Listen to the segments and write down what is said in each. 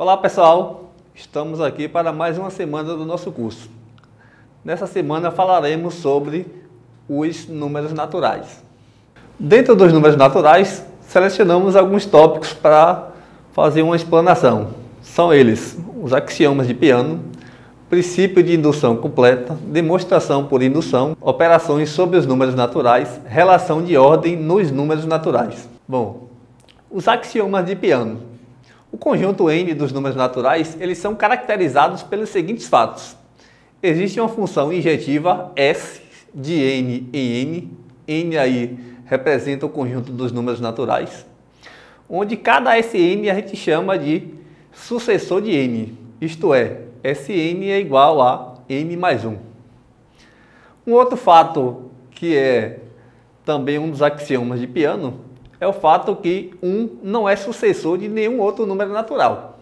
Olá pessoal, estamos aqui para mais uma semana do nosso curso. Nessa semana falaremos sobre os números naturais. Dentro dos números naturais, selecionamos alguns tópicos para fazer uma explanação. São eles os axiomas de Peano, princípio de indução completa, demonstração por indução, operações sobre os números naturais, relação de ordem nos números naturais. Bom, os axiomas de Peano. O conjunto N dos números naturais, eles são caracterizados pelos seguintes fatos. Existe uma função injetiva S de N em N. N aí representa o conjunto dos números naturais, onde cada Sn a gente chama de sucessor de N, isto é, Sn é igual a N mais 1. Um outro fato que é também um dos axiomas de Peano é o fato que 1 não é sucessor de nenhum outro número natural.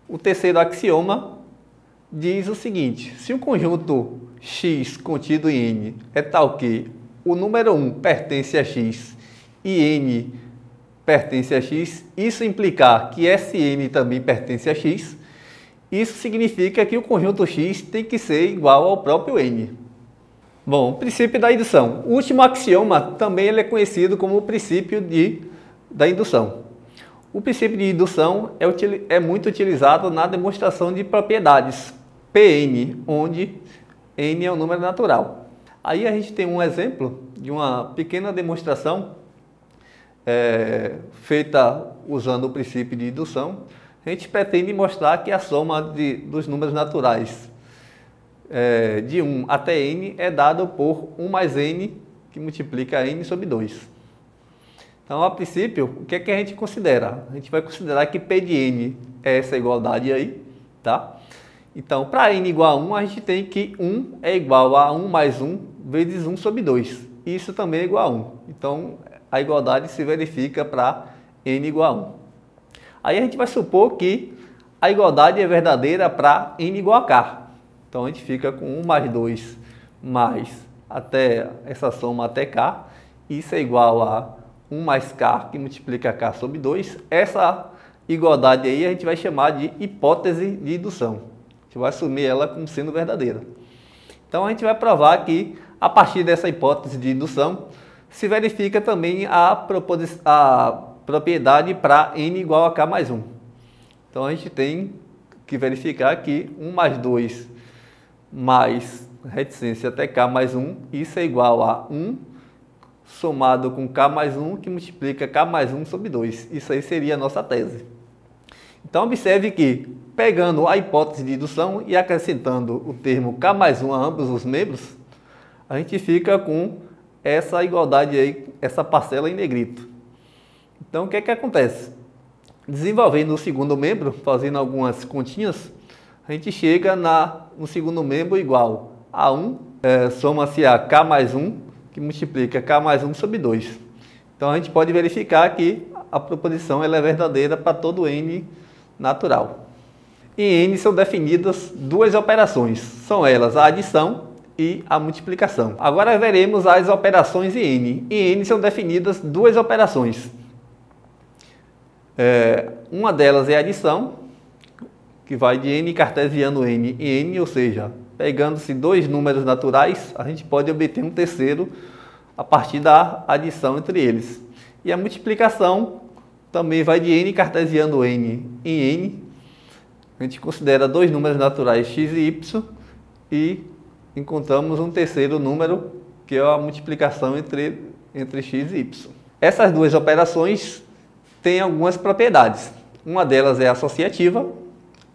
O terceiro axioma diz o seguinte: se o conjunto X contido em N é tal que o número 1 pertence a X e N pertence a X, isso implicar que Sn também pertence a X, isso significa que o conjunto X tem que ser igual ao próprio N. Bom, o princípio da indução. O último axioma também ele é conhecido como o princípio da indução. O princípio de indução é muito utilizado na demonstração de propriedades Pn, onde N é um número natural. Aí a gente tem um exemplo de uma pequena demonstração feita usando o princípio de indução. A gente pretende mostrar que a soma dos números naturais de 1 até n é dado por 1 mais n, que multiplica n sobre 2. Então, a princípio, o que é que a gente considera? A gente vai considerar que P de n é essa igualdade aí, tá? Então, para n igual a 1, a gente tem que 1 é igual a 1 mais 1 vezes 1 sobre 2. Isso também é igual a 1. Então, a igualdade se verifica para n igual a 1. Aí a gente vai supor que a igualdade é verdadeira para n igual a k. Então, a gente fica com 1 mais 2 mais até essa soma até k. Isso é igual a 1 mais k, que multiplica k sobre 2. Essa igualdade aí a gente vai chamar de hipótese de indução. A gente vai assumir ela como sendo verdadeira. Então, a gente vai provar que, a partir dessa hipótese de indução, se verifica também a propriedade para n igual a k mais 1. Então, a gente tem que verificar que 1 mais 2 mais reticência até k mais 1, isso é igual a 1 somado com k mais 1, que multiplica k mais 1 sobre 2. Isso aí seria a nossa tese. Então, observe que, pegando a hipótese de indução e acrescentando o termo k mais 1 a ambos os membros, a gente fica com essa igualdade aí, essa parcela em negrito. Então, o que é que acontece? Desenvolvendo o segundo membro, fazendo algumas continhas, a gente chega no segundo membro igual a 1, soma-se a k mais 1, que multiplica k mais 1 sobre 2. Então, a gente pode verificar que a proposição ela é verdadeira para todo n natural. Em n são definidas duas operações, são elas a adição e a multiplicação. Agora veremos as operações em n. Em n são definidas duas operações. Uma delas é a adição, que vai de n cartesiano n em n, ou seja, pegando-se dois números naturais, a gente pode obter um terceiro a partir da adição entre eles. E a multiplicação também vai de n cartesiano n em n. A gente considera dois números naturais x e y e encontramos um terceiro número, que é a multiplicação entre x e y. Essas duas operações têm algumas propriedades. Uma delas é associativa,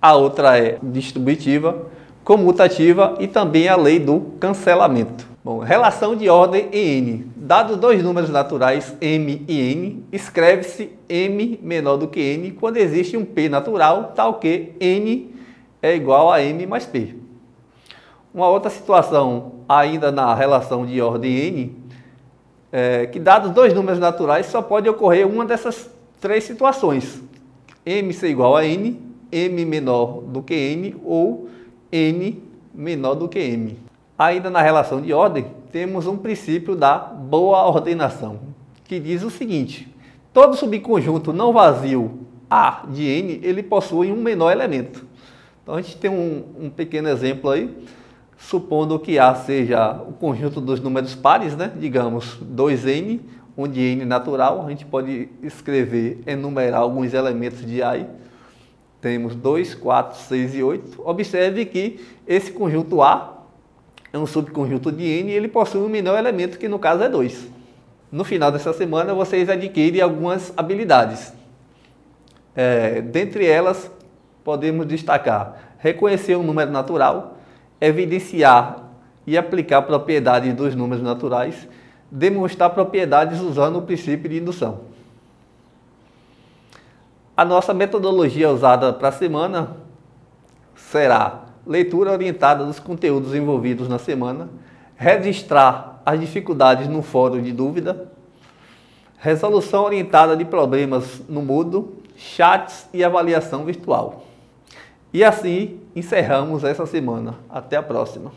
a outra é distributiva, comutativa e também a lei do cancelamento. Bom, relação de ordem em n. Dados dois números naturais m e n, escreve-se m menor do que n quando existe um p natural, tal que n é igual a m mais p. Uma outra situação, ainda na relação de ordem n, é que dados dois números naturais só pode ocorrer uma dessas três situações. M ser igual a n, m menor do que n ou n menor do que m. Ainda na relação de ordem, temos um princípio da boa ordenação, que diz o seguinte: todo subconjunto não vazio A de N, ele possui um menor elemento. Então a gente tem um pequeno exemplo aí, supondo que A seja o conjunto dos números pares, né? Digamos 2N, onde N é natural, a gente pode escrever, enumerar alguns elementos de A. Temos 2, 4, 6 e 8. Observe que esse conjunto A é um subconjunto de N e ele possui um menor elemento, que no caso é 2. No final dessa semana, vocês adquirem algumas habilidades. Dentre elas, podemos destacar reconhecer um número natural, evidenciar e aplicar propriedades dos números naturais, demonstrar propriedades usando o princípio de indução. A nossa metodologia usada para a semana será leitura orientada dos conteúdos envolvidos na semana, registrar as dificuldades no fórum de dúvida, resolução orientada de problemas no Moodle, chats e avaliação virtual. E assim encerramos essa semana. Até a próxima.